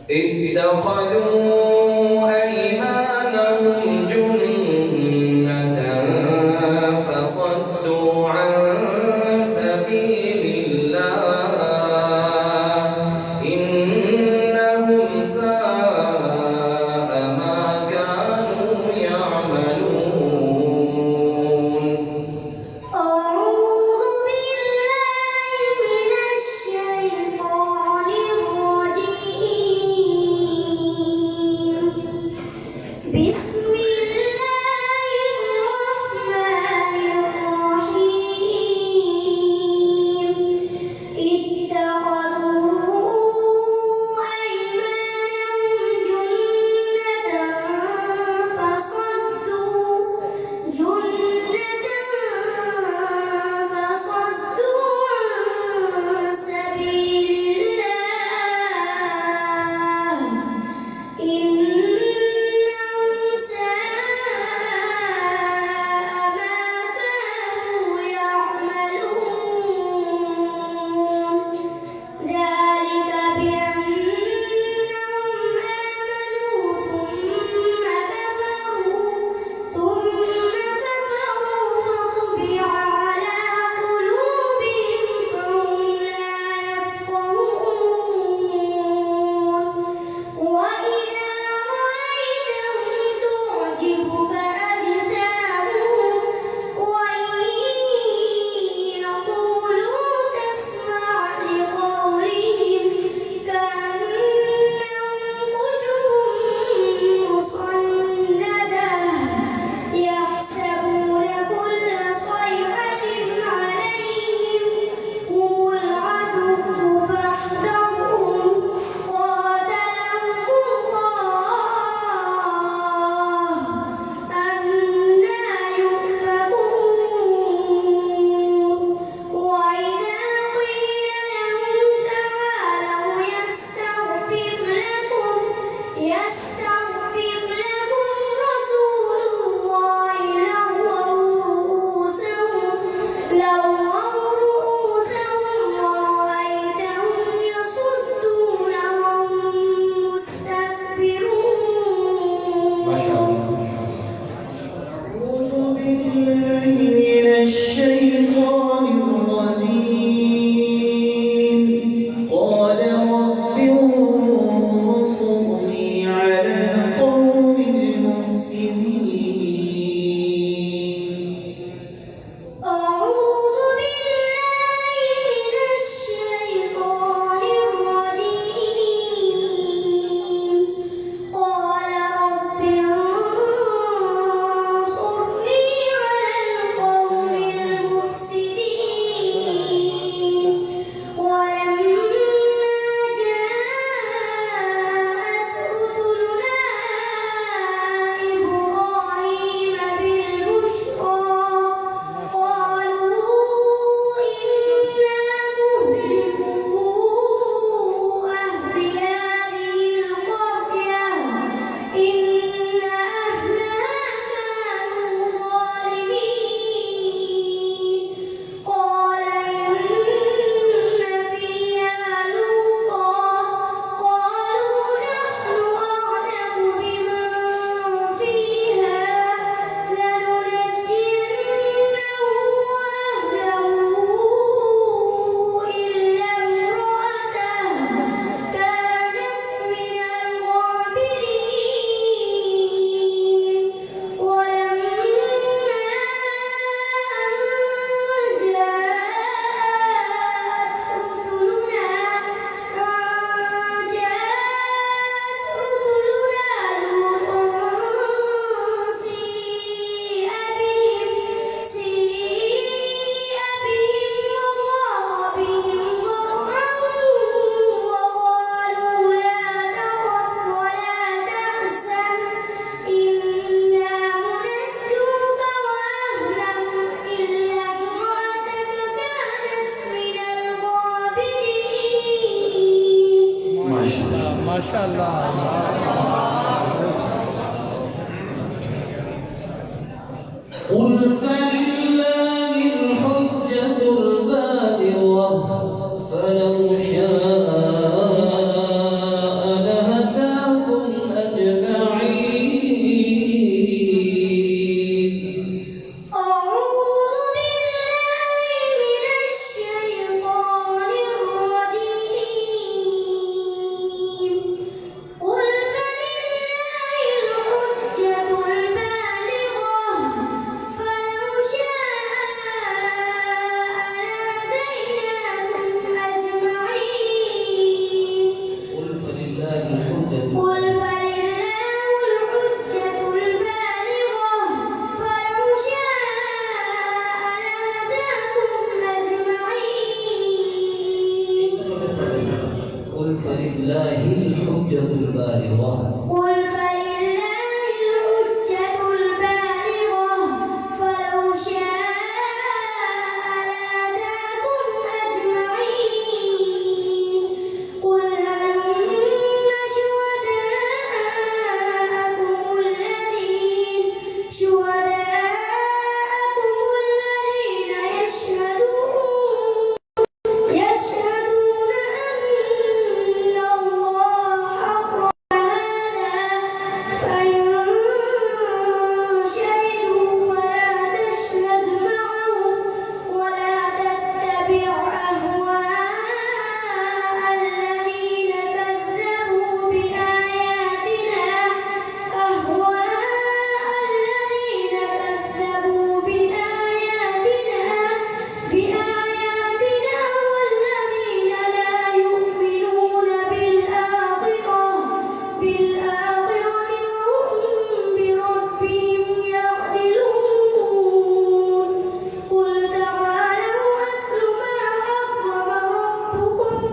اتخذوا أيمانهم جنة فصدوا عن سبيل الله إنهم ساء ما كانوا يعملون. أعوذ بالله من الشيطان الرجيم. بسم الله الرحمن الرحيم. اتخذوا أيمانهم جنة فصدوا عن سبيل الله إنهم ساء ما كانوا يعملون. ذلك بأنهم آمنوا ثم كفروا فطبع على قلوبهم فهم لا يفقهون. وإذا رأيتهم تعجبك أجسامهم وإن يقولوا تسمع لقولهم كأنهم خشب مسندة يحسبون كل صيحة عليهم هم العدو فاحذرهم قاتلهم الله أنى يؤفكون. وإذا قيل لهم تعالوا يستغفر لكم رسول الله لووا رؤوسهم ورأيتهم يصدون وهم مستكبرون. ما شاء الله. أعوذ بالله من الشيطان الرجيم. قال رب انصرني على القوم المفسدين. أعوذ بالله من الشيطان الرجيم. قال رب انصرني على القوم المفسدين. ولما جاءت رسلنا إبراهيم بالبشرى قالوا إنا مهلكو أهل هذه القرية إن أهلها كانوا ظالمين. قال إن فيها لوطا قالوا نحن أعلم بمن فيها لننجينه وأهله إلا امرأته كانت من الغابرين. ولما جاءت رسلنا لوطا سيء بهم وضاق بهم ضرعا وقالوا لا تخف ولا تحزن إنا منجوك وأهلك إلا امرأتك كانت من الغابرين. ما شاء الله. قل فلله الحجة البالغة فلو شاء لهداكم بالغ